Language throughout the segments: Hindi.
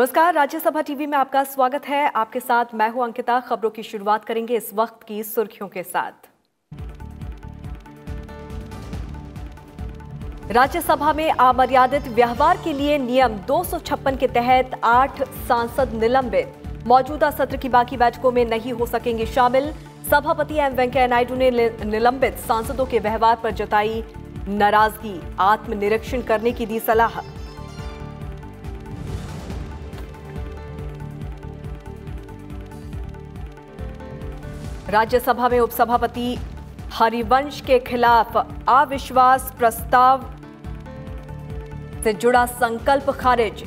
नमस्कार, राज्यसभा टीवी में आपका स्वागत है। आपके साथ मैं हूं अंकिता। खबरों की शुरुआत करेंगे इस वक्त की सुर्खियों के साथ। राज्यसभा में अमर्यादित व्यवहार के लिए नियम 256 के तहत 8 सांसद निलंबित। मौजूदा सत्र की बाकी बैठकों में नहीं हो सकेंगे शामिल। सभापति एम वेंकैया नायडू ने निलंबित सांसदों के व्यवहार पर जताई नाराजगी। आत्मनिरीक्षण करने की दी सलाह। राज्यसभा में उपसभापति हरिवंश के खिलाफ अविश्वास प्रस्ताव से जुड़ा संकल्प खारिज।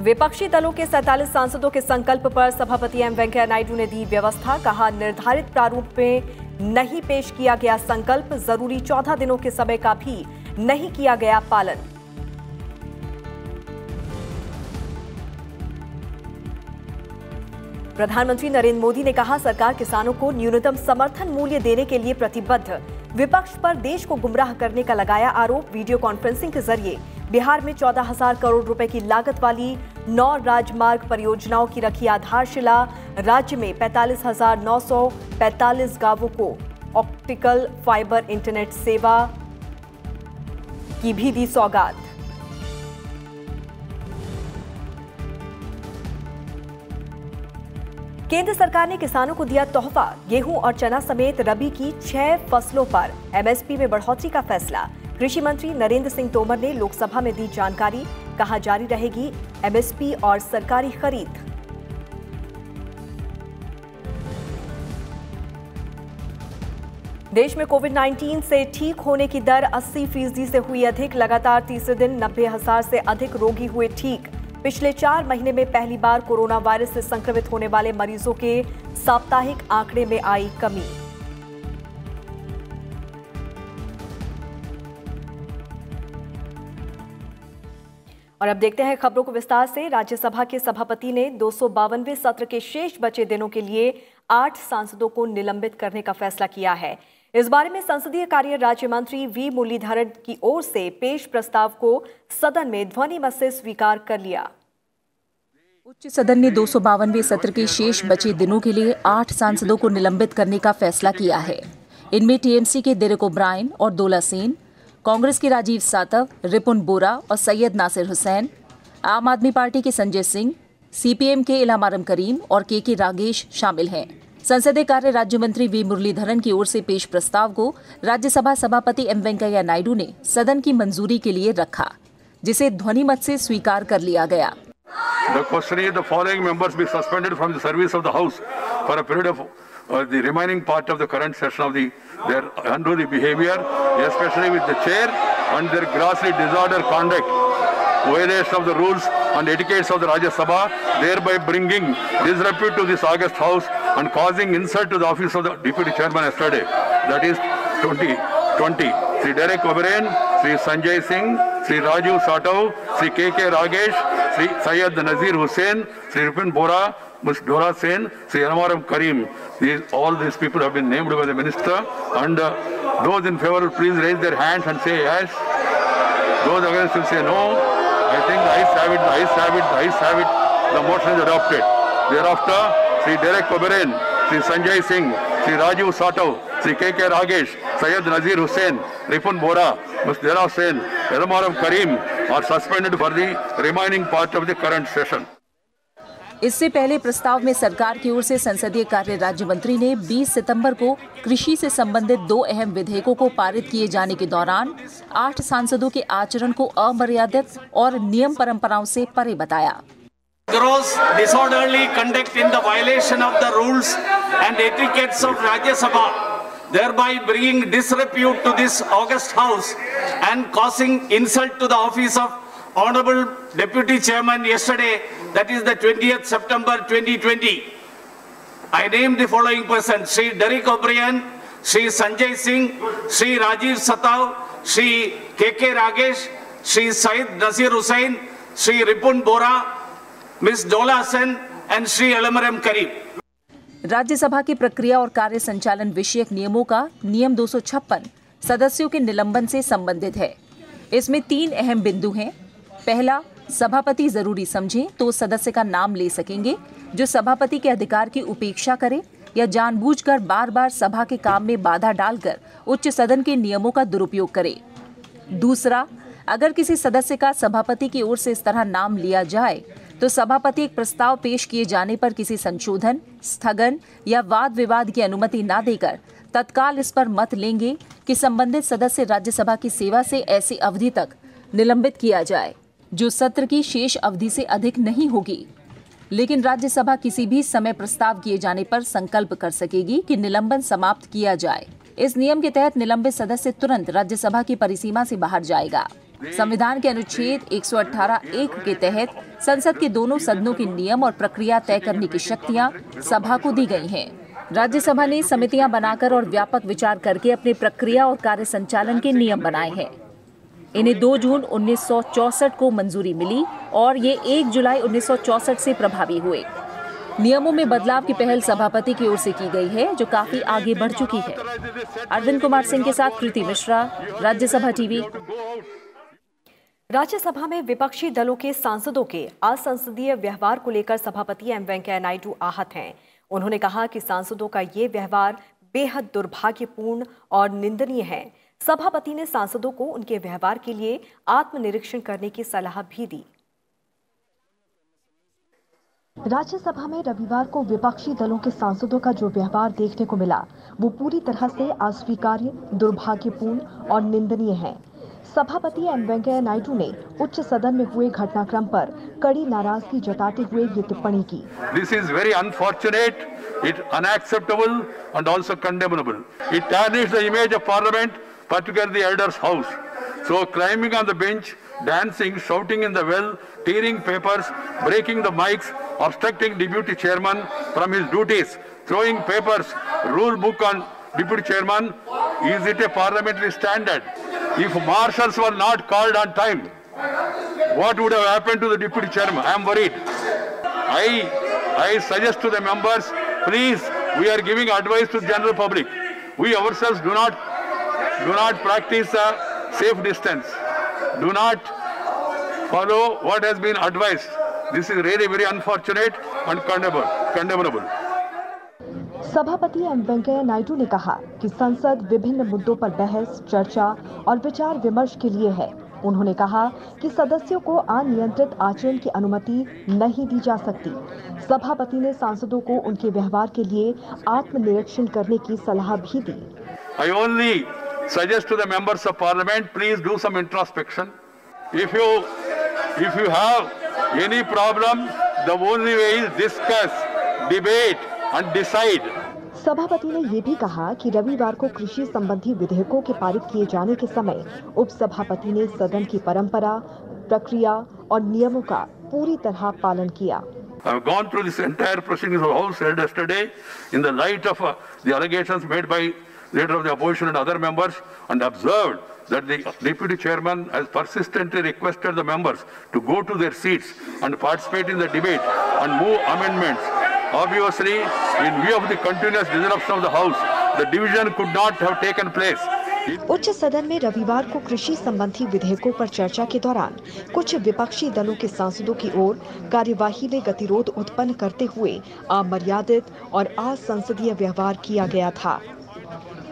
विपक्षी दलों के 47 सांसदों के संकल्प पर सभापति एम वेंकैया नायडू ने दी व्यवस्था। कहा, निर्धारित प्रारूप में नहीं पेश किया गया संकल्प, जरूरी 14 दिनों के समय का भी नहीं किया गया पालन। प्रधानमंत्री नरेंद्र मोदी ने कहा, सरकार किसानों को न्यूनतम समर्थन मूल्य देने के लिए प्रतिबद्ध। विपक्ष पर देश को गुमराह करने का लगाया आरोप। वीडियो कॉन्फ्रेंसिंग के जरिए बिहार में 14,000 करोड़ रुपए की लागत वाली 9 राजमार्ग परियोजनाओं की रखी आधारशिला। राज्य में 45,945 गांवों को ऑप्टिकल फाइबर इंटरनेट सेवा की भी दी सौगात। केंद्र सरकार ने किसानों को दिया तोहफा। गेहूं और चना समेत रबी की 6 फसलों पर एमएसपी में बढ़ोतरी का फैसला। कृषि मंत्री नरेंद्र सिंह तोमर ने लोकसभा में दी जानकारी। कहा, जारी रहेगी एमएसपी और सरकारी खरीद। देश में कोविड-19 से ठीक होने की दर 80% से हुई अधिक। लगातार तीसरे दिन 90,000 से अधिक रोगी हुए ठीक। पिछले 4 महीने में पहली बार कोरोना वायरस से संक्रमित होने वाले मरीजों के साप्ताहिक आंकड़े में आई कमी। और अब देखते हैं खबरों को विस्तार से। राज्यसभा के सभापति ने 252वें सत्र के शेष बचे दिनों के लिए 8 सांसदों को निलंबित करने का फैसला किया है। इस बारे में संसदीय कार्य राज्य मंत्री वी मुरलीधरन की ओर से पेश प्रस्ताव को सदन में ध्वनि मत से स्वीकार कर लिया। उच्च सदन ने 252वें सत्र के शेष बचे दिनों के लिए 8 सांसदों को निलंबित करने का फैसला किया है। इनमें टीएमसी के डेरेक ओब्रायन और दोला सेन, कांग्रेस के राजीव सातव, रिपुन बोरा और सैयद नासिर हुसैन, आम आदमी पार्टी के संजय सिंह, सीपीएम के इलामारम करीम और के रागेश शामिल हैं। संसदीय कार्य राज्य मंत्री वी मुरलीधरन की ओर से पेश प्रस्ताव को राज्यसभा सभापति एम वेंकैया नायडू ने सदन की मंजूरी के लिए रखा, जिसे ध्वनि मत से स्वीकार कर लिया गया। The question is the following members be suspended from the service of the House for a period of the remaining part of the current session of their unruly behavior, especially with the chair, and their grossly disorder conduct, violation of the rules and etiquettes of the Rajya Sabha, thereby bringing disrepute to this august House and causing insult to the office of the Deputy Chairman yesterday. That is 2020. Sri Derek Oberyn, Sri Sanjay Singh, Sri Rajiv Satav, Sri K.K. Ragesh, Sri Syed Nazir Hussain, Sri Ripun Bora, Ms. Dora Sen, Sri Elamaram Karim. All these people have been named by the minister, and those in favor will please raise their hands and say yes. Those against will say no. I think the ayes have it, the ayes have it, the ayes have it. The motion is adopted. Thereafter, Sri Derek Oberyn, Sri Sanjay Singh, Sri Rajiv Satav, Sri K.K. Ragesh, Syed Nazir Hussain, Ripun Bora, Ms. Dora Sen, Elamaram Karim are suspended for the remaining part of the current session. इससे पहले प्रस्ताव में सरकार की ओर से संसदीय कार्य राज्य मंत्री ने 20 सितंबर को कृषि से संबंधित 2 अहम विधेयकों को पारित किए जाने के दौरान 8 सांसदों के आचरण को अमर्यादित और नियम परंपराओं से परे बताया। Gross disorderly conduct in the violation of the rules and etiquettes of Rajya Sabha, thereby bringing disrepute to this august House and causing insult to the office of Honorable Deputy Chairman yesterday, that is the 20th September 2020. I named the following persons: Sri Derek Oberyn, Sri Sanjay Singh, Sri Rajiv Satav, Sri K.K. Ragesh, Sri Syed Nazir Hussain, Sri Ripun Bora, Ms. Dola Sen and Sri Elamaram Karim. Rajya Sabha की प्रक्रिया और कार्य संचालन विषयक नियमों का नियम 256 सदस्यों के निलंबन से संबंधित है। इसमें 3 अहम बिंदु हैं। पहला, सभापति जरूरी समझें तो उस सदस्य का नाम ले सकेंगे जो सभापति के अधिकार की उपेक्षा करे या जानबूझकर बार बार सभा के काम में बाधा डालकर उच्च सदन के नियमों का दुरुपयोग करे। दूसरा, अगर किसी सदस्य का सभापति की ओर से इस तरह नाम लिया जाए तो सभापति एक प्रस्ताव पेश किए जाने पर किसी संशोधन, स्थगन या वाद विवाद की अनुमति न देकर तत्काल इस पर मत लेंगे कि संबंधित सदस्य राज्यसभा की सेवा से ऐसी अवधि तक निलंबित किया जाए जो सत्र की शेष अवधि से अधिक नहीं होगी। लेकिन राज्यसभा किसी भी समय प्रस्ताव किए जाने पर संकल्प कर सकेगी कि निलंबन समाप्त किया जाए। इस नियम के तहत निलंबित सदस्य तुरंत राज्यसभा की परिसीमा से बाहर जाएगा। संविधान के अनुच्छेद 118(1) के तहत संसद के दोनों सदनों के नियम और प्रक्रिया तय करने की शक्तियां सभा को दी गई हैं। राज्यसभा ने समितियां बनाकर और व्यापक विचार करके अपने प्रक्रिया और कार्य संचालन के नियम बनाए हैं। इन्हें 2 जून 1964 को मंजूरी मिली और ये 1 जुलाई 1964 से प्रभावी हुए। नियमों में बदलाव की पहल सभापति की ओर से की गई है, जो काफी आगे बढ़ चुकी है। अरविंद कुमार सिंह के साथ कृति मिश्रा, राज्यसभा टीवी। राज्यसभा में विपक्षी दलों के सांसदों के असंसदीय व्यवहार को लेकर सभापति एम वेंकैया नायडू आहत हैं। उन्होंने कहा कि सांसदों का ये व्यवहार बेहद दुर्भाग्यपूर्ण और निंदनीय है। सभापति ने सांसदों को उनके व्यवहार के लिए आत्मनिरीक्षण करने की सलाह भी दी। राज्यसभा में रविवार को विपक्षी दलों के सांसदों का जो व्यवहार देखने को मिला वो पूरी तरह से अस्वीकार्य, दुर्भाग्यपूर्ण और निंदनीय है। सभापति एम वेंकैया नायडू ने उच्च सदन में हुए घटनाक्रम पर कड़ी नाराजगी जताते हुए ये टिप्पणी की। This is very unfortunate, it unacceptable and also condemnable. It tarnishes the image of Parliament, particularly the Elders' House. So climbing on the bench, dancing, shouting in the well, tearing papers, breaking the mics, obstructing Deputy Chairman from his duties, throwing papers, rule book on Deputy Chairman, is it a parliamentary standard? If marshals were not called on time, what would have happened to the Deputy Chairman? I am worried. I suggest to the members, please, we are giving advice to the general public. We ourselves do not practice a safe distance. Do not follow what has been advised. This is really very unfortunate and condemnable. सभापति एम वेंकैया नायडू ने कहा कि संसद विभिन्न मुद्दों पर बहस, चर्चा और विचार विमर्श के लिए है। उन्होंने कहा कि सदस्यों को अनियंत्रित आचरण की अनुमति नहीं दी जा सकती। सभापति ने सांसदों को उनके व्यवहार के लिए आत्मनिरीक्षण करने की सलाह भी दी। I only suggest to the members of parliament, please do some introspection. If you have any problem, the only way is discuss, debate and decide. सभापति ने ये भी कहा कि रविवार को कृषि संबंधी विधेयकों के पारित किए जाने के समय उपसभापति ने सदन की परंपरा, प्रक्रिया और नियमों का पूरी तरह पालन किया। I have gone through this entire proceedings of the House held yesterday in the light of the allegations made by leader of the opposition and other members, and observed that the Deputy Chairman has persistently requested the members to go to their seats and participate in the debate and move amendments. Obviously, in view of the continuous disruption of the House, the division could not have taken place. उच्च सदन में रविवार को कृषि संबंधी विधेयकों पर चर्चा के दौरान कुछ विपक्षी दलों के सांसदों की ओर कार्यवाही में गतिरोध उत्पन्न करते हुए अमर्यादित और असंसदीय व्यवहार किया गया था।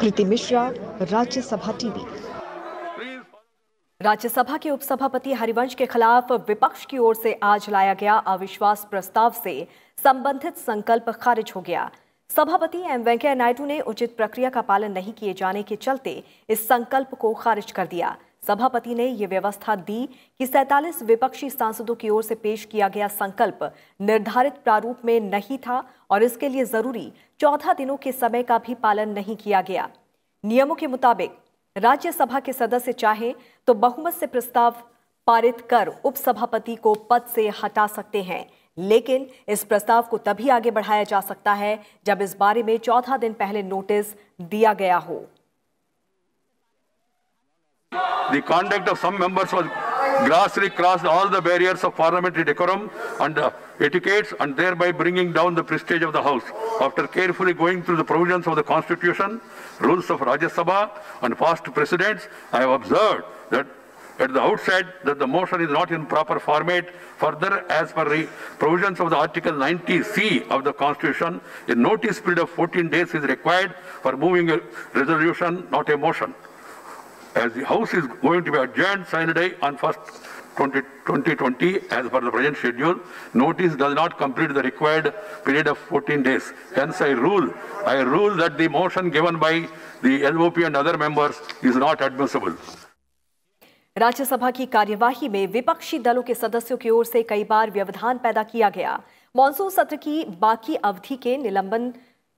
कृति मिश्रा, राज्यसभा टीवी। राज्यसभा के उपसभापति हरिवंश के खिलाफ विपक्ष की ओर से आज लाया गया अविश्वास प्रस्ताव से संबंधित संकल्प खारिज हो गया। सभापति एम वेंकैया नायडू ने उचित प्रक्रिया का पालन नहीं किए जाने के चलते इस संकल्प को खारिज कर दिया। सभापति ने ये व्यवस्था दी कि 47 विपक्षी सांसदों की ओर से पेश किया गया संकल्प निर्धारित प्रारूप में नहीं था और इसके लिए जरूरी 14 दिनों के समय का भी पालन नहीं किया गया। नियमों के मुताबिक राज्यसभा के सदस्य चाहे तो बहुमत से प्रस्ताव पारित कर उपसभापति को पद से हटा सकते हैं, लेकिन इस प्रस्ताव को तभी आगे बढ़ाया जा सकता है जब इस बारे में 14 दिन पहले नोटिस दिया गया हो। The conduct of some members was grossly crossed all the barriers of parliamentary decorum and etiquettes, and thereby bringing down the prestige of the House. After carefully going through the provisions of the Constitution, rules of Rajya Sabha and past precedents, I have observed that at the outset that the motion is not in proper format. Further, as per the provisions of the Article 90C of the Constitution, a notice period of 14 days is required for moving a resolution, not a motion. As the House is going to be adjourned Sunday on 1st 2020 as per the present schedule, notice does not complete the required period of 14 days. Hence, I rule that the motion given by the LOP and other members is not admissible. Rajya Sabha की कार्यवाही में विपक्षी दलों के सदस्यों की ओर से कई बार व्यवधान पैदा किया गया। मॉनसून सत्र की बाकी अवधि के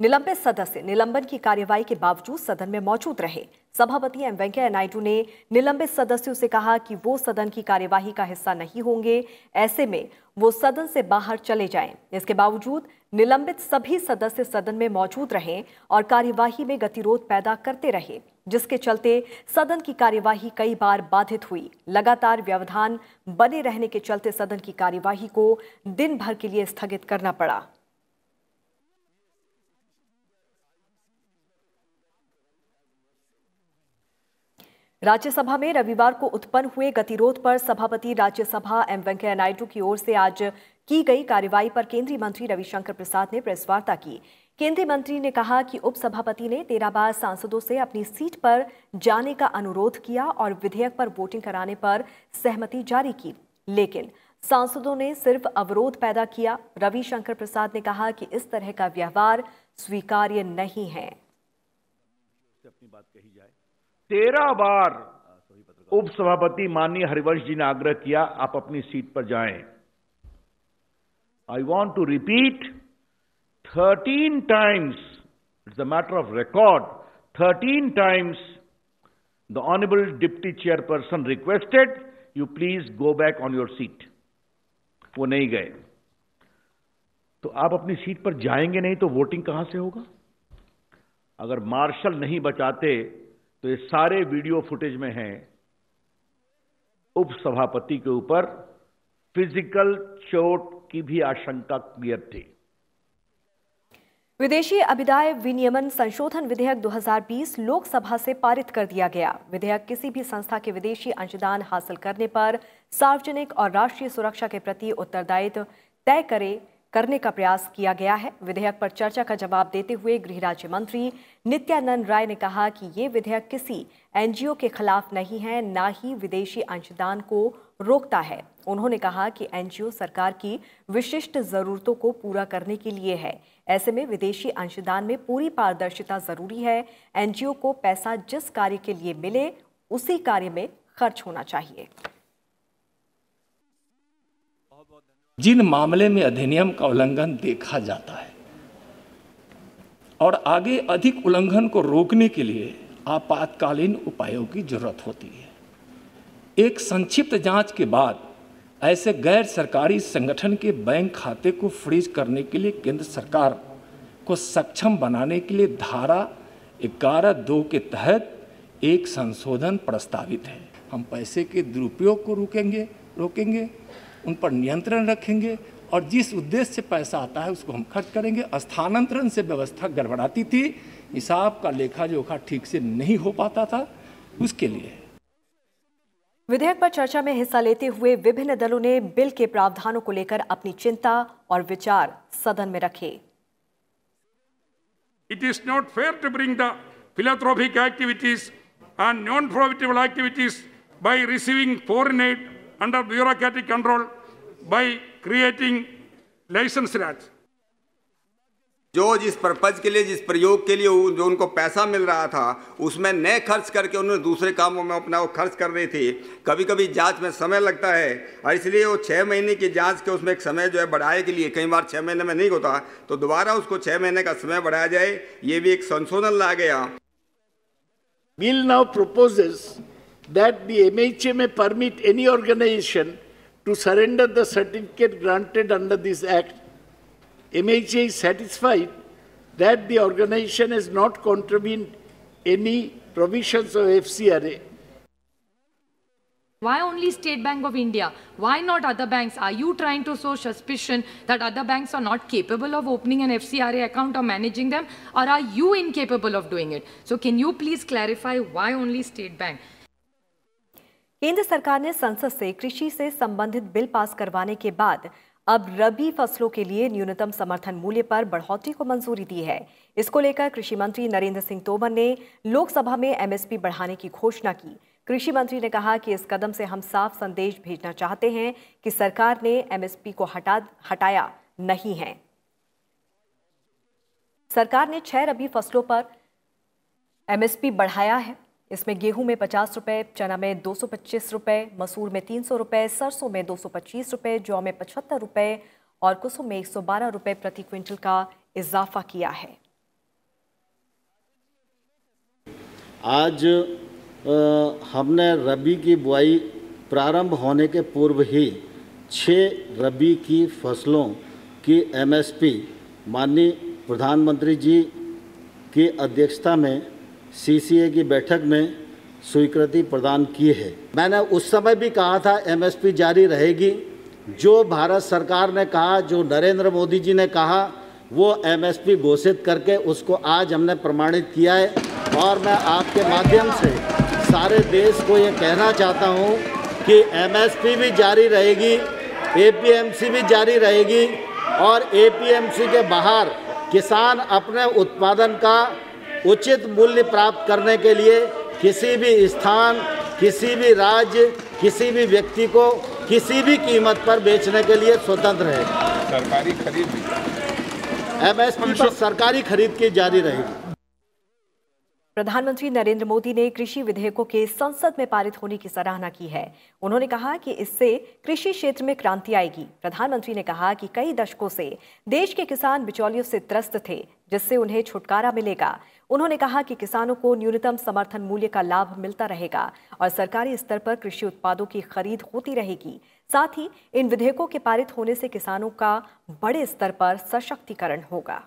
निलंबित सदस्य निलंबन की कार्यवाही के बावजूद सदन में मौजूद रहे। सभापति एम वेंकैया नायडू ने निलंबित सदस्यों से कहा कि वो सदन की कार्यवाही का हिस्सा नहीं होंगे, ऐसे में वो सदन से बाहर चले जाएं। इसके बावजूद निलंबित सभी सदस्य सदन में मौजूद रहे और कार्यवाही में गतिरोध पैदा करते रहे, जिसके चलते सदन की कार्यवाही कई बार बाधित हुई। लगातार व्यवधान बने रहने के चलते सदन की कार्यवाही को दिन भर के लिए स्थगित करना पड़ा। राज्यसभा में रविवार को उत्पन्न हुए गतिरोध पर सभापति राज्यसभा एम वेंकैया नायडू की ओर से आज की गई कार्यवाही पर केंद्रीय मंत्री रविशंकर प्रसाद ने प्रेस वार्ता की। केंद्रीय मंत्री ने कहा कि उपसभापति ने 13 बार सांसदों से अपनी सीट पर जाने का अनुरोध किया और विधेयक पर वोटिंग कराने पर सहमति जारी की, लेकिन सांसदों ने सिर्फ अवरोध पैदा किया। रविशंकर प्रसाद ने कहा कि इस तरह का व्यवहार स्वीकार्य नहीं है। 13 बार उपसभापति माननीय हरिवंश जी ने आग्रह किया आप अपनी सीट पर जाएं। I want to repeat 13 times, it's a matter of record, 13 times the honorable deputy chairperson requested you please go back on your seat. वो नहीं गए तो आप अपनी सीट पर जाएंगे नहीं तो वोटिंग कहां से होगा? अगर मार्शल नहीं बचाते तो ये सारे वीडियो फुटेज में हैं उपसभापति के ऊपर फिजिकल चोट की भी आशंका क्लियर थी। विदेशी अभिदाय विनियमन संशोधन विधेयक 2020 लोकसभा से पारित कर दिया गया। विधेयक किसी भी संस्था के विदेशी अंशदान हासिल करने पर सार्वजनिक और राष्ट्रीय सुरक्षा के प्रति उत्तरदायित्व तय करने का प्रयास किया गया है। विधेयक पर चर्चा का जवाब देते हुए गृह राज्य मंत्री नित्यानंद राय ने कहा कि ये विधेयक किसी एनजीओ के खिलाफ नहीं है, ना ही विदेशी अंशदान को रोकता है। उन्होंने कहा कि एनजीओ सरकार की विशिष्ट जरूरतों को पूरा करने के लिए है। ऐसे में विदेशी अंशदान में पूरी पारदर्शिता जरूरी है। एनजीओ को पैसा जिस कार्य के लिए मिले उसी कार्य में खर्च होना चाहिए। जिन मामले में अधिनियम का उल्लंघन देखा जाता है और आगे अधिक उल्लंघन को रोकने के लिए आपातकालीन उपायों की जरूरत होती है। एक संक्षिप्त जांच के बाद ऐसे गैर सरकारी संगठन के बैंक खाते को फ्रीज करने के लिए केंद्र सरकार को सक्षम बनाने के लिए धारा 11(2) के तहत एक संशोधन प्रस्तावित है। हम पैसे के दुरुपयोग को रोकेंगे, उन पर नियंत्रण रखेंगे और जिस उद्देश्य से पैसा आता है उसको हम खर्च करेंगे। स्थानांतरण से व्यवस्था गड़बड़ाती थी, हिसाब का लेखा जोखा ठीक से नहीं हो पाता था, उसके लिए। विधेयक पर चर्चा में हिस्सा लेते हुए विभिन्न दलों ने बिल के प्रावधानों को लेकर अपनी चिंता और विचार सदन में रखे। It is not fair to bring the philanthropic activities and non-profitable activities by receiving foreign aid under bureaucratic control by creating license rats. जो जिस पर्पज के लिए, जिस प्रयोग के लिए जो उनको पैसा मिल रहा था उसमें न खर्च करके उन्होंने दूसरे कामों में अपना वो खर्च कर रहे थे। कभी कभी जांच में समय लगता है और इसलिए वो 6 महीने की जांच के उसमें एक समय जो है बढ़ाए के लिए, कई बार 6 महीने में नहीं होता तो दोबारा उसको 6 महीने का समय बढ़ाया जाए, ये भी एक संशोधन ला गया। Bill now proposes that the MHA may permit any organization to surrender the certificate granted under this Act. MHA is satisfied that the organization has not contravened any provisions of FCRA. Why only State Bank of India? Why not other banks? Are you trying to sow suspicion that other banks are not capable of opening an FCRA account or managing them? Or are you incapable of doing it? So can you please clarify why only State Bank? केंद्र सरकार ने संसद से कृषि से संबंधित बिल पास करवाने के बाद अब रबी फसलों के लिए न्यूनतम समर्थन मूल्य पर बढ़ोतरी को मंजूरी दी है। इसको लेकर कृषि मंत्री नरेंद्र सिंह तोमर ने लोकसभा में एमएसपी बढ़ाने की घोषणा की। कृषि मंत्री ने कहा कि इस कदम से हम साफ संदेश भेजना चाहते हैं कि सरकार ने एमएसपी को हटाया नहीं है। सरकार ने 6 रबी फसलों पर एमएसपी बढ़ाया है। इसमें गेहूं में 50 रुपए, चना में 225 रुपए, मसूर में 300 रुपए, सरसों में 225 रुपए, जौ में 75 रुपए और कुसुम में 112 रुपए प्रति क्विंटल का इजाफा किया है। आज हमने रबी की बुआई प्रारंभ होने के पूर्व ही 6 रबी की फसलों की एमएसपी माननीय प्रधानमंत्री जी की अध्यक्षता में सीसीए की बैठक में स्वीकृति प्रदान की है। मैंने उस समय भी कहा था एमएसपी जारी रहेगी। जो भारत सरकार ने कहा, जो नरेंद्र मोदी जी ने कहा, वो एमएसपी घोषित करके उसको आज हमने प्रमाणित किया है। और मैं आपके माध्यम से सारे देश को ये कहना चाहता हूँ कि एमएसपी भी जारी रहेगी, एपीएमसी भी जारी रहेगी और एपीएमसी के बाहर किसान अपने उत्पादन का उचित मूल्य प्राप्त करने के लिए किसी भी स्थान, किसी भी राज्य, किसी भी व्यक्ति को किसी भी कीमत पर बेचने के लिए स्वतंत्र है। सरकारी खरीद भी एमएसपी पर सरकारी खरीद की जारी रहेगी। प्रधानमंत्री नरेंद्र मोदी ने कृषि विधेयकों के संसद में पारित होने की सराहना की है। उन्होंने कहा कि इससे कृषि क्षेत्र में क्रांति आएगी। प्रधानमंत्री ने कहा कि कई दशकों से देश के किसान बिचौलियों से त्रस्त थे, जिससे उन्हें छुटकारा मिलेगा। उन्होंने कहा कि किसानों को न्यूनतम समर्थन मूल्य का लाभ मिलता रहेगा और सरकारी स्तर पर कृषि उत्पादों की खरीद होती रहेगी। साथ ही इन विधेयकों के पारित होने से किसानों का बड़े स्तर पर सशक्तिकरण होगा।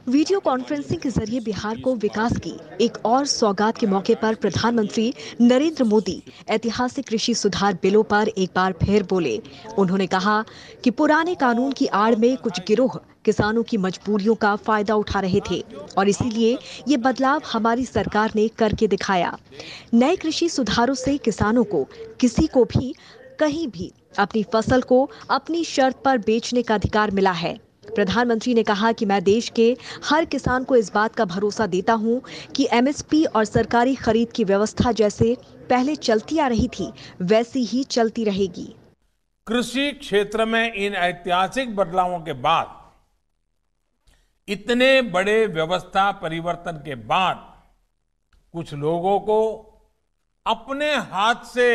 वीडियो कॉन्फ्रेंसिंग के जरिए बिहार को विकास की एक और सौगात के मौके पर प्रधानमंत्री नरेंद्र मोदी ऐतिहासिक कृषि सुधार बिलों पर एक बार फिर बोले। उन्होंने कहा कि पुराने कानून की आड़ में कुछ गिरोह किसानों की मजबूरियों का फायदा उठा रहे थे और इसीलिए ये बदलाव हमारी सरकार ने करके दिखाया। नए कृषि सुधारों से किसानों को किसी को भी कहीं भी अपनी फसल को अपनी शर्त पर बेचने का अधिकार मिला है। प्रधानमंत्री ने कहा कि मैं देश के हर किसान को इस बात का भरोसा देता हूं कि एमएसपी और सरकारी खरीद की व्यवस्था जैसे पहले चलती आ रही थी वैसी ही चलती रहेगी। कृषि क्षेत्र में इन ऐतिहासिक बदलावों के बाद, इतने बड़े व्यवस्था परिवर्तन के बाद कुछ लोगों को अपने हाथ से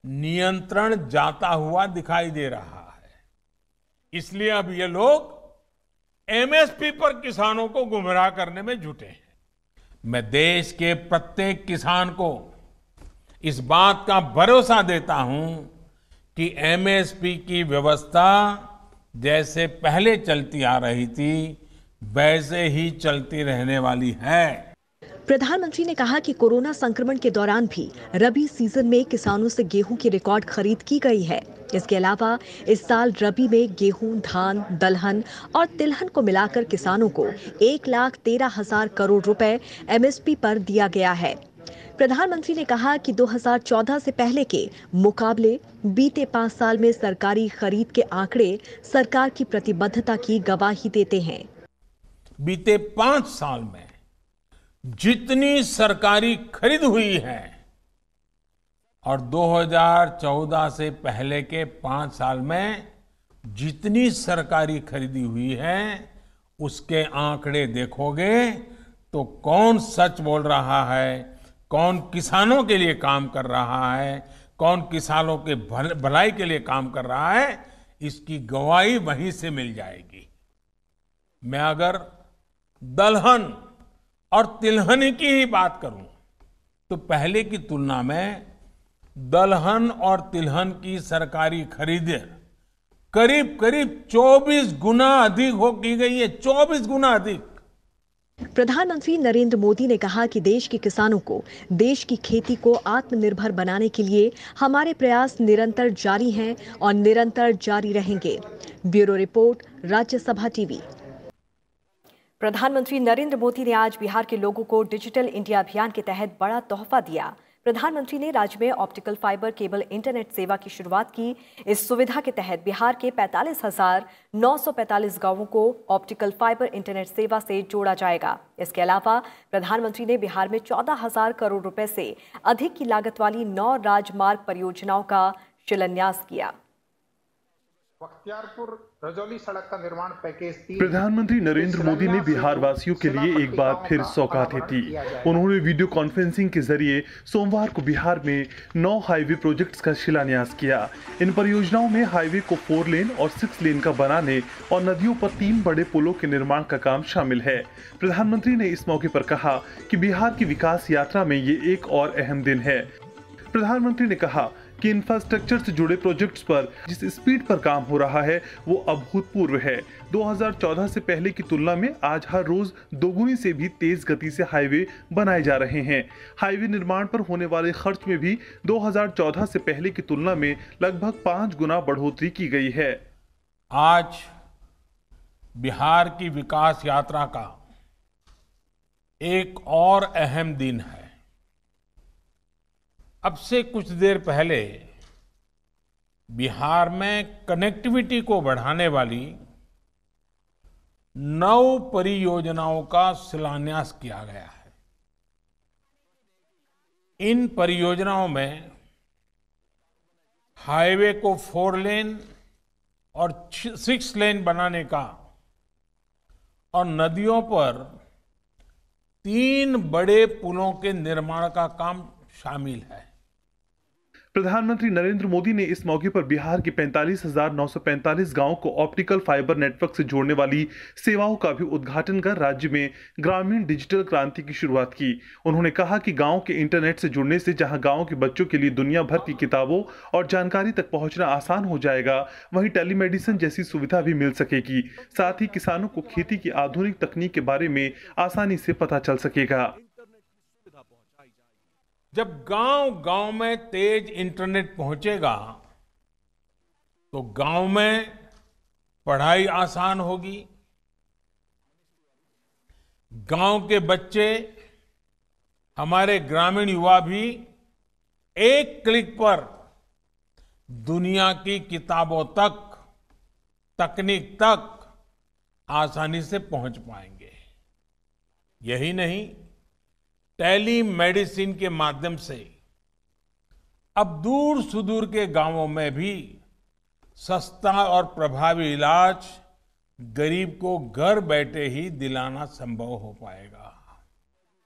नियंत्रण जाता हुआ दिखाई दे रहा है। इसलिए अब ये लोग एमएसपी पर किसानों को गुमराह करने में जुटे हैं। मैं देश के प्रत्येक किसान को इस बात का भरोसा देता हूं कि एमएसपी की व्यवस्था जैसे पहले चलती आ रही थी वैसे ही चलती रहने वाली है। प्रधानमंत्री ने कहा कि कोरोना संक्रमण के दौरान भी रबी सीजन में किसानों से गेहूं की रिकॉर्ड खरीद की गई है। इसके अलावा इस साल रबी में गेहूं, धान, दलहन और तिलहन को मिलाकर किसानों को 1,13,000 करोड़ रुपए एमएसपी पर दिया गया है। प्रधानमंत्री ने कहा कि 2014 से पहले के मुकाबले बीते 5 साल में सरकारी खरीद के आंकड़े सरकार की प्रतिबद्धता की गवाही देते हैं। बीते 5 साल में जितनी सरकारी खरीद हुई है और 2014 से पहले के 5 साल में जितनी सरकारी खरीदी हुई है उसके आंकड़े देखोगे तो कौन सच बोल रहा है, कौन किसानों के लिए काम कर रहा है, कौन किसानों के भलाई के लिए काम कर रहा है, इसकी गवाही वहीं से मिल जाएगी। मैं अगर दलहन और तिलहन की ही बात करूं तो पहले की तुलना में दलहन और तिलहन की सरकारी खरीद करीब करीब 24 गुना अधिक की गई है। 24 गुना अधिक। प्रधानमंत्री नरेंद्र मोदी ने कहा कि देश के किसानों को देश की खेती को आत्मनिर्भर बनाने के लिए हमारे प्रयास निरंतर जारी हैं और निरंतर जारी रहेंगे। Bureau report, Rajya Sabha TV. प्रधानमंत्री नरेंद्र मोदी ने आज बिहार के लोगों को डिजिटल इंडिया अभियान के तहत बड़ा तोहफा दिया। प्रधानमंत्री ने राज्य में ऑप्टिकल फाइबर केबल इंटरनेट सेवा की शुरुआत की। इस सुविधा के तहत बिहार के 45,945 गांवों को ऑप्टिकल फाइबर इंटरनेट सेवा से जोड़ा जाएगा। इसके अलावा प्रधानमंत्री ने बिहार में 14,000 करोड़ रुपए से अधिक की लागत वाली 9 राजमार्ग परियोजनाओं का शिलान्यास किया। बख्तियारपुर रजौली सड़क का निर्माण पैकेज 3। प्रधानमंत्री नरेंद्र मोदी ने बिहार वासियों के लिए एक बार फिर सौगातें दी। उन्होंने वीडियो कॉन्फ्रेंसिंग के जरिए सोमवार को बिहार में 9 हाईवे प्रोजेक्ट्स का शिलान्यास किया। इन परियोजनाओं में हाईवे को 4 लेन और 6 लेन का बनाने और नदियों पर 3 बड़े पुलों के निर्माण का काम शामिल है। प्रधानमंत्री ने इस मौके पर कहा कि बिहार की विकास यात्रा में ये एक और अहम दिन है। प्रधानमंत्री ने कहा कि इंफ्रास्ट्रक्चर से जुड़े प्रोजेक्ट्स पर जिस स्पीड पर काम हो रहा है वो अभूतपूर्व है। 2014 से पहले की तुलना में आज हर रोज दोगुनी से भी तेज गति से हाईवे बनाए जा रहे हैं। हाईवे निर्माण पर होने वाले खर्च में भी 2014 से पहले की तुलना में लगभग 5 गुना बढ़ोतरी की गई है। आज बिहार की विकास यात्रा का एक और अहम दिन है। अब से कुछ देर पहले बिहार में कनेक्टिविटी को बढ़ाने वाली 9 परियोजनाओं का शिलान्यास किया गया है। इन परियोजनाओं में हाईवे को 4 लेन और 6 लेन बनाने का और नदियों पर 3 बड़े पुलों के निर्माण का काम शामिल है। प्रधानमंत्री नरेंद्र मोदी ने इस मौके पर बिहार के 45,945 गांवों को ऑप्टिकल फाइबर नेटवर्क से जोड़ने वाली सेवाओं का भी उद्घाटन कर राज्य में ग्रामीण डिजिटल क्रांति की शुरुआत की। उन्होंने कहा कि गांव के इंटरनेट से जुड़ने से जहां गांव के बच्चों के लिए दुनिया भर की किताबों और जानकारी तक पहुंचना आसान हो जाएगा, वहीं टेलीमेडिसिन जैसी सुविधा भी मिल सकेगी। साथ ही किसानों को खेती की आधुनिक तकनीक के बारे में आसानी से पता चल सकेगा। जब गांव-गांव में तेज इंटरनेट पहुंचेगा तो गांव में पढ़ाई आसान होगी। गांव के बच्चे, हमारे ग्रामीण युवा भी एक क्लिक पर दुनिया की किताबों तक, तकनीक तक आसानी से पहुंच पाएंगे। यही नहीं, टेली मेडिसिन के माध्यम से अब दूर सुदूर के गांवों में भी सस्ता और प्रभावी इलाज गरीब को घर बैठे ही दिलाना संभव हो पाएगा।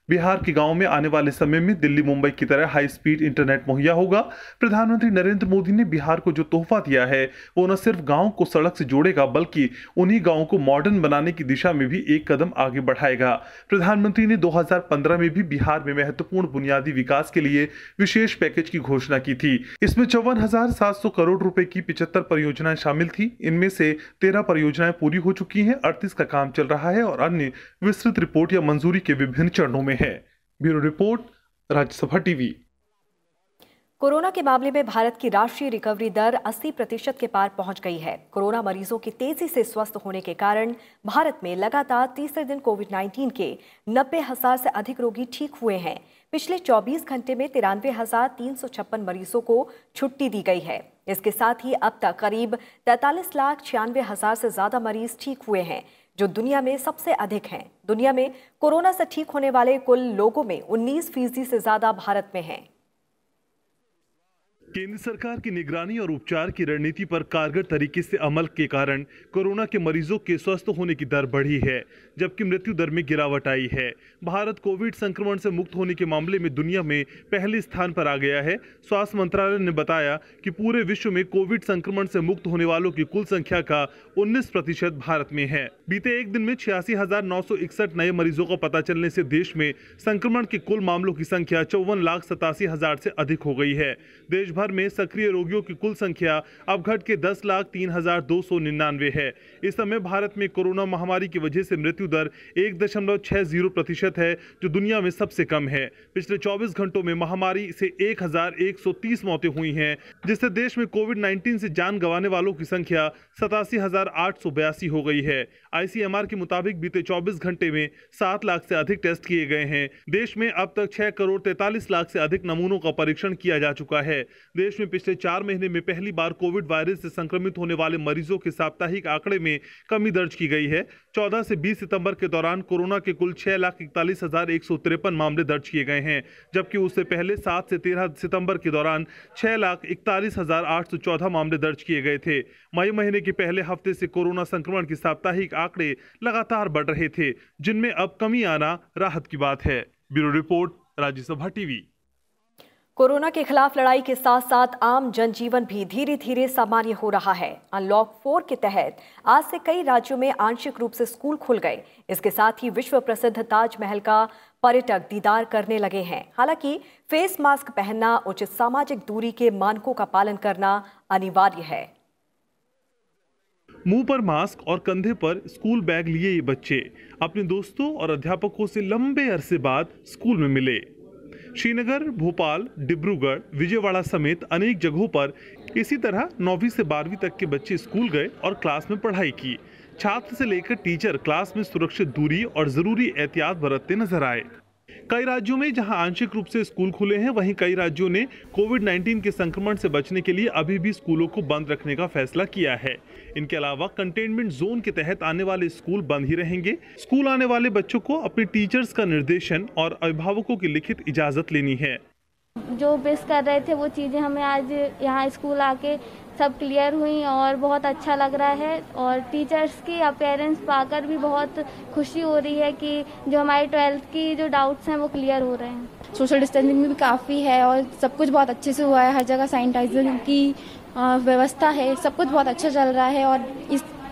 बिहार के गांवों में आने वाले समय में दिल्ली मुंबई की तरह हाई स्पीड इंटरनेट मुहैया होगा। प्रधानमंत्री नरेंद्र मोदी ने बिहार को जो तोहफा दिया है वो न सिर्फ गांव को सड़क से जोड़ेगा बल्कि उन्हीं गांवों को मॉडर्न बनाने की दिशा में भी एक कदम आगे बढ़ाएगा। प्रधानमंत्री ने 2015 में भी बिहार में महत्वपूर्ण बुनियादी विकास के लिए विशेष पैकेज की घोषणा की थी। इसमें 54,700 करोड़ रुपए की 75 परियोजनाएं शामिल थी। इनमें से 13 परियोजनाएं पूरी हो चुकी हैं, 38 का काम चल रहा है और अन्य विस्तृत रिपोर्ट या मंजूरी के विभिन्न चरणों में है। Bureau report, Rajya Sabha TV. Corona के मामले में भारत की राष्ट्रीय रिकवरी दर 80% के पार पहुंच गई है। कोरोना मरीजों के तेजी से स्वस्थ होने के कारण भारत में लगातार तीसरे दिन कोविड-19 के 90,000 से अधिक रोगी ठीक हुए हैं। पिछले 24 घंटे में 93,356 मरीजों को छुट्टी दी गई है। इसके साथ ही अब तक करीब 43,96,000 से ज्यादा मरीज ठीक हुए हैं, जो दुनिया में सबसे अधिक हैं। दुनिया में कोरोना से ठीक होने वाले कुल लोगों में 19% से ज्यादा भारत में हैं। केंद्र सरकार की निगरानी और उपचार की रणनीति पर कारगर तरीके से अमल के कारण कोरोना के मरीजों के स्वस्थ होने की दर बढ़ी है, जबकि मृत्यु दर में गिरावट आई है। भारत कोविड संक्रमण से मुक्त होने के मामले में दुनिया में पहले स्थान पर आ गया है। स्वास्थ्य मंत्रालय ने बताया कि पूरे विश्व में कोविड संक्रमण से मुक्त होने वालों की कुल संख्या का 19% भारत में है। बीते एक दिन में 86,961 नए मरीजों का पता चलने से देश में संक्रमण के कुल मामलों की संख्या 54,87,000 से अधिक हो गई है। देश भर भर में सक्रिय रोगियों की कुल संख्या अब घट के 10,03,299 है। इस समय भारत में कोरोना महामारी की वजह से मृत्यु दर 1.60% है, जो दुनिया में सबसे कम है। पिछले 24 घंटों में महामारी से 1,130 मौतें हुई हैं, जिससे देश में कोविड-19 से जान गंवाने वालों की संख्या 87,882 हो गई है। ICMR के मुताबिक बीते 24 घंटे में 7 लाख से अधिक टेस्ट किए गए हैं। देश में अब तक 6 करोड़ 43 लाख से अधिक नमूनों का परीक्षण किया जा चुका है। देश में पिछले 4 महीने में पहली बार कोविड वायरस से संक्रमित होने वाले मरीजों के साप्ताहिक आंकड़े में कमी दर्ज की गई है। 14 से 20 सितंबर के दौरान कोरोना के कुल 6,41,153 मामले दर्ज किए गए हैं, जबकि उससे पहले 7 से 13 सितंबर के दौरान 6,41,814 मामले दर्ज किए गए थे। मई महीने के पहले हफ्ते से कोरोना संक्रमण के साप्ताहिक आंकड़े लगातार बढ़ रहे थे, जिनमें अब कमी आना राहत की बात है। Bureau report, Rajya Sabha TV. Corona के खिलाफ लड़ाई के साथ साथ आम जनजीवन भी धीरे धीरे सामान्य हो रहा है। अनलॉक 4 के तहत आज से कई राज्यों में आंशिक रूप से स्कूल खुल गए। इसके साथ ही विश्व प्रसिद्ध ताजमहल का पर्यटक दीदार करने लगे हैं। हालांकि फेस मास्क पहनना, उचित सामाजिक दूरी के मानकों का पालन करना अनिवार्य है। मुंह पर मास्क और कंधे पर स्कूल बैग लिए ये बच्चे अपने दोस्तों और अध्यापकों से लंबे अरसे बाद स्कूल में मिले। श्रीनगर, भोपाल, डिब्रूगढ़, विजयवाड़ा समेत अनेक जगहों पर इसी तरह 9वीं से 12वीं तक के बच्चे स्कूल गए और क्लास में पढ़ाई की। छात्र से लेकर टीचर क्लास में सुरक्षित दूरी और जरूरी एहतियात बरतते नजर आए। कई राज्यों में जहां आंशिक रूप से स्कूल खुले हैं, वहीं कई राज्यों ने कोविड-19 के संक्रमण से बचने के लिए अभी भी स्कूलों को बंद रखने का फैसला किया है। इनके अलावा कंटेनमेंट जोन के तहत आने वाले स्कूल बंद ही रहेंगे। स्कूल आने वाले बच्चों को अपने टीचर्स का निर्देशन और अभिभावकों की लिखित इजाजत लेनी है। जो मिस कर रहे थे वो चीज़ें हमें आज यहाँ स्कूल आके सब क्लियर हुई और बहुत अच्छा लग रहा है। और टीचर्स की अपीयरेंस पाकर भी बहुत खुशी हो रही है कि जो हमारे 12th की जो डाउट्स हैं वो क्लियर हो रहे हैं। सोशल डिस्टेंसिंग भी काफ़ी है और सब कुछ बहुत अच्छे से हुआ है। हर जगह सैनिटाइजर की व्यवस्था है, सब कुछ बहुत अच्छा चल रहा है और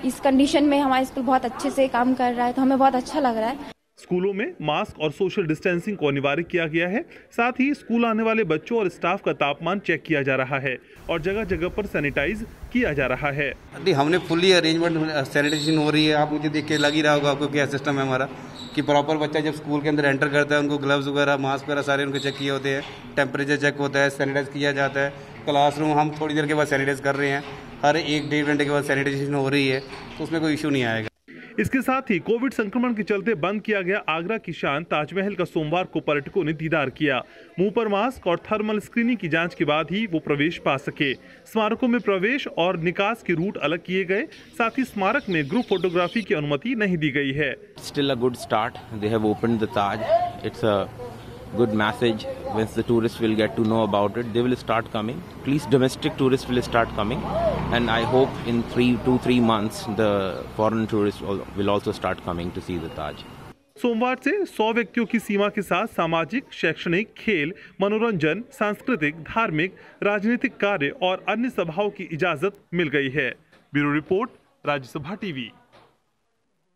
इस कंडीशन में हमारा स्कूल बहुत अच्छे से काम कर रहा है, तो हमें बहुत अच्छा लग रहा है। स्कूलों में मास्क और सोशल डिस्टेंसिंग को अनिवार्य किया गया है। साथ ही स्कूल आने वाले बच्चों और स्टाफ का तापमान चेक किया जा रहा है और जगह जगह पर सैनिटाइज किया जा रहा है। हमने फुल्ली अरेंजमेंट, सैनिटाइजेशन हो रही है। आप मुझे देख के लग ही रहा होगा आपको क्या सिस्टम है हमारा, कि प्रॉपर बच्चा जब स्कूल के अंदर एंटर करता है उनको ग्लव्स वगैरह, मास्क वगैरह सारे उनके चेक किए होते हैं, टेम्परेचर चेक होता है, सैनिटाइज किया जाता है। क्लासरूम हम थोड़ी देर के बाद सैनिटाइज कर रहे हैं, हर 1-1.5 घंटे के बाद सैनिटाइजेशन हो रही है, तो उसमें कोई इशू नहीं आएगा। इसके साथ ही कोविड संक्रमण के चलते बंद किया गया आगरा की शान ताजमहल का सोमवार को पर्यटकों ने दीदार किया। मुंह पर मास्क और थर्मल स्क्रीनिंग की जांच के बाद ही वो प्रवेश पा सके। स्मारकों में प्रवेश और निकास के रूट अलग किए गए। साथ ही स्मारक में ग्रुप फोटोग्राफी की अनुमति नहीं दी गई है। Still a good start. They have opened the Taj. It's a good message. Once the tourists will get to know about it, they will start coming. At least domestic tourists will start coming, and I hope in 2-3 months the foreign tourists will also start coming to see the Taj. सोमवार से 100 व्यक्तियों की सीमा के साथ सामाजिक, शैक्षणिक, खेल, मनोरंजन, सांस्कृतिक, धार्मिक, राजनीतिक कार्य और अन्य सभाओं की इजाजत मिल गई है। Bureau report, Rajya Sabha TV.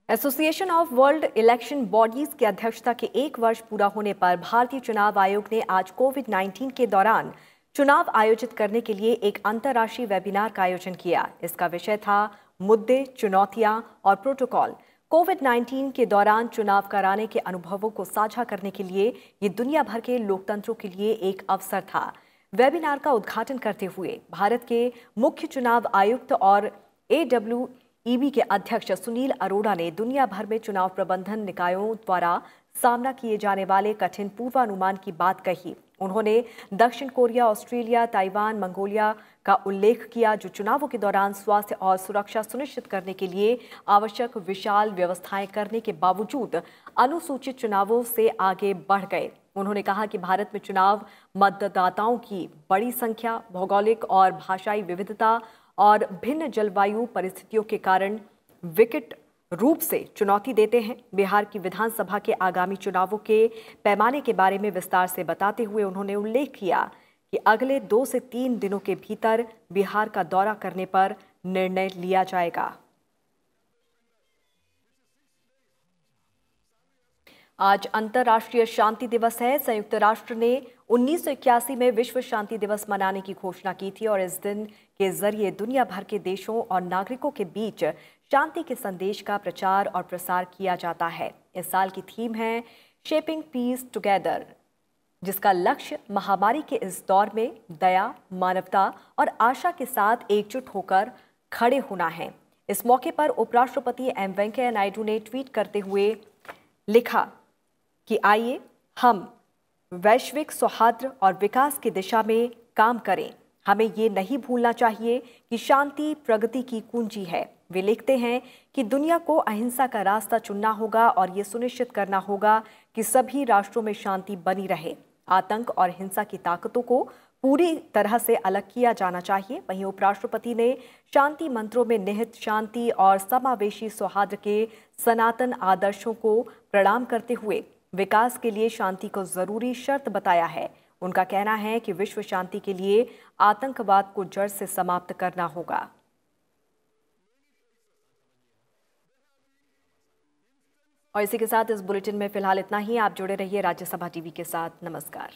Association of world election bodies की अध्यक्षता के 1 वर्ष पूरा होने पर भारतीय चुनाव आयोग ने आज कोविड-19 के दौरान चुनाव आयोजित करने के लिए एक अंतर्राष्ट्रीय वेबिनार का आयोजन किया। इसका विषय था मुद्दे, चुनौतियां और प्रोटोकॉल। कोविड-19 के दौरान चुनाव कराने के अनुभवों को साझा करने के लिए ये दुनिया भर के लोकतंत्रों के लिए एक अवसर था। वेबिनार का उद्घाटन करते हुए भारत के मुख्य चुनाव आयुक्त और AWEB के अध्यक्ष सुनील अरोड़ा ने दुनिया भर में चुनाव प्रबंधन निकायों द्वारा सामना किए जाने वाले कठिन पूर्वानुमान की बात कही। उन्होंने दक्षिण कोरिया, ऑस्ट्रेलिया, ताइवान, मंगोलिया का उल्लेख किया, जो चुनावों के दौरान स्वास्थ्य और सुरक्षा सुनिश्चित करने के लिए आवश्यक विशाल व्यवस्थाएं करने के बावजूद अनुसूचित चुनावों से आगे बढ़ गए। उन्होंने कहा कि भारत में चुनाव मतदाताओं की बड़ी संख्या, भौगोलिक और भाषाई विविधता और भिन्न जलवायु परिस्थितियों के कारण विकट रूप से चुनौती देते हैं। बिहार की विधानसभा के आगामी चुनावों के पैमाने के बारे में विस्तार से बताते हुए उन्होंने उल्लेख किया कि अगले 2 से 3 दिनों के भीतर बिहार का दौरा करने पर निर्णय लिया जाएगा। आज अंतर्राष्ट्रीय शांति दिवस है। संयुक्त राष्ट्र ने 1981 में विश्व शांति दिवस मनाने की घोषणा की थी और इस दिन के जरिए दुनिया भर के देशों और नागरिकों के बीच शांति के संदेश का प्रचार और प्रसार किया जाता है। इस साल की थीम है शेपिंग पीस टुगेदर, जिसका लक्ष्य महामारी के इस दौर में दया, मानवता और आशा के साथ एकजुट होकर खड़े होना है। इस मौके पर उपराष्ट्रपति एम वेंकैया नायडू ने ट्वीट करते हुए लिखा कि आइए हम वैश्विक सौहार्द और विकास की दिशा में काम करें। हमें ये नहीं भूलना चाहिए कि शांति प्रगति की कुंजी है। वे लिखते हैं कि दुनिया को अहिंसा का रास्ता चुनना होगा और ये सुनिश्चित करना होगा कि सभी राष्ट्रों में शांति बनी रहे। आतंक और हिंसा की ताकतों को पूरी तरह से अलग किया जाना चाहिए। वहीं उपराष्ट्रपति ने शांति मंत्रों में निहित शांति और समावेशी सौहार्द के सनातन आदर्शों को प्रणाम करते हुए विकास के लिए शांति को जरूरी शर्त बताया है। उनका कहना है कि विश्व शांति के लिए आतंकवाद को जड़ से समाप्त करना होगा। और इसी के साथ इस बुलेटिन में फिलहाल इतना ही। आप जुड़े रहिए राज्यसभा टीवी के साथ। नमस्कार।